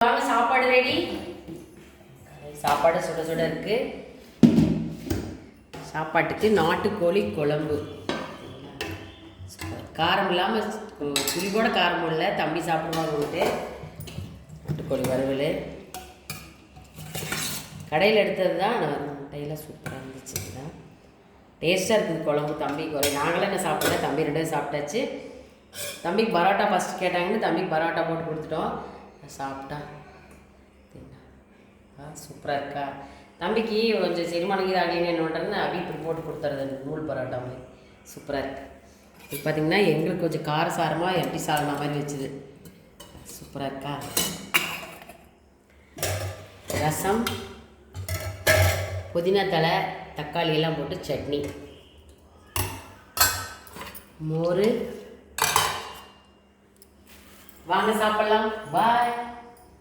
வாங்க, சாப்பாடு ரெடி. சாப்பாடு சுட சுட இருக்கு. சாப்பாட்டுக்கு நாட்டுக்கோழி குழம்பு, காரம் இல்லாமல் புளி கூட காரம் இல்லை, தம்பி சாப்பிடுவாங்க. நாட்டுக்கோழி வறுவல் கடையில் எடுத்தது தான், முட்டையில் சூப்பராக இருந்துச்சு. தான் டேஸ்ட்டாக இருக்குது குழம்பு. தம்பிக்கு குறை, நாங்களே என்ன சாப்பிடல, தம்பி ரெண்டும் சாப்பிட்டாச்சு. தம்பிக்கு பரோட்டா ஃபஸ்ட்டு கேட்டாங்கன்னு தம்பிக்கு பரோட்டா போட்டு கொடுத்துட்டோம். சாப்பிட்டா சூப்பராக இருக்கா. தம்பிக்கு கொஞ்சம் செரிமானக்கு ஆகலைன்னு என்ன பண்ணுறதுன்னு அபிக்கு போட்டு கொடுத்துறது நூல் பரோட்டா மாதிரி சூப்பராக இருக்குது. இப்போ பார்த்திங்கன்னா எங்களுக்கு கொஞ்சம் காரசாரமாக எம்டி சால்னா மாதிரி வச்சுது. சூப்பராக இருக்கா. ரசம், புதினா தலை, தக்காளி எல்லாம் போட்டு சட்னி, மோர். வாங்க சாப்பிட்லாம். பாய்.